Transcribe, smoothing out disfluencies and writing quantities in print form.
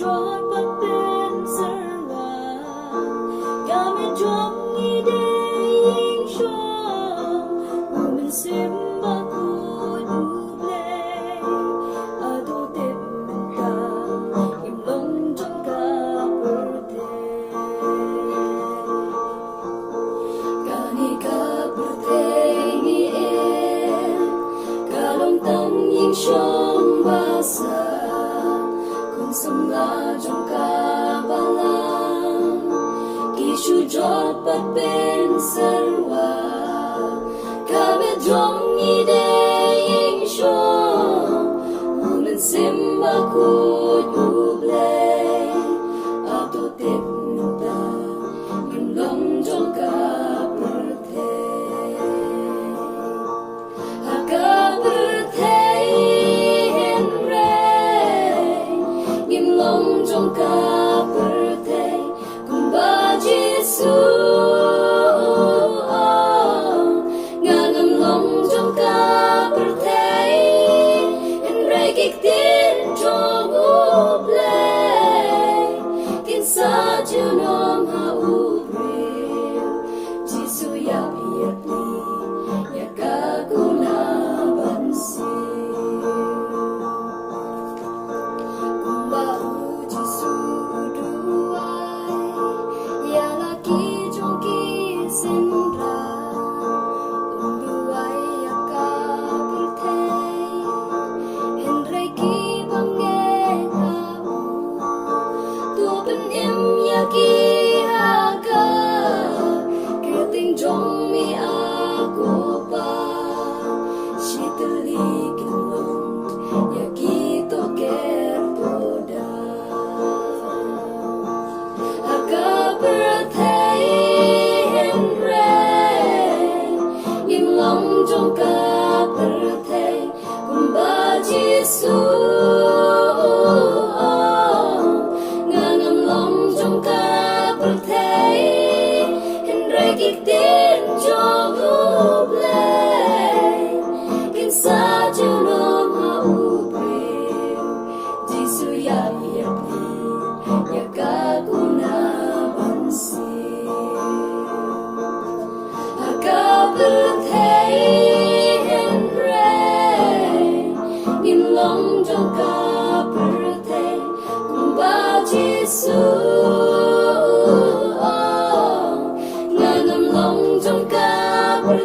trọn bất bên giờ là cả miền trong ý đế yên trong mình xem bao cùi đủ lệ ở đâu tìm mình ta im lòng trong cả bờ thề cả ni cả bờ thề ni em cả lòng tâm yên trong ba sa cùng sông la trong cả ba lan kỳ chu giọt bất bên sarwa cả bên trong ý đế yên trong mình xem ba cùi đủ lệ ở đâu tìm mình ta im lòng trong cả bờ thề cả bờ thề hen rê im lòng trong cả bờ thề cùng ba Giêsu ngàn ngầm lòng trong cả bờ thề hen rê kịch tiến trong úp lệ tin xa chiều nom ha úp rêu Giêsu ya hiệp li ya cả kuna ban siêu cùng ba u Giêsu duai ya la ki trong ki sin ra duai ya cả bul the en rei ki bang nghe ta u tu bên em ya ki ha ka ke tình trong mi a ko pa shi tu li kin long ya ki to ker poda ka bờ thề hen rê im lòng trong cả bờ thề cùng ba Giêsu ngàn ngầm lòng trong cả bờ thề hen rê kịch tiến trong úp lệ kinh xa chiều nom ha úp rêu Giêsu ya hiệp li ya cả kuna ban siêu cả bờ thề hen rê im lòng trong cả bờ thề cùng ba Giêsu ngàn ngầm lòng trong cả bờ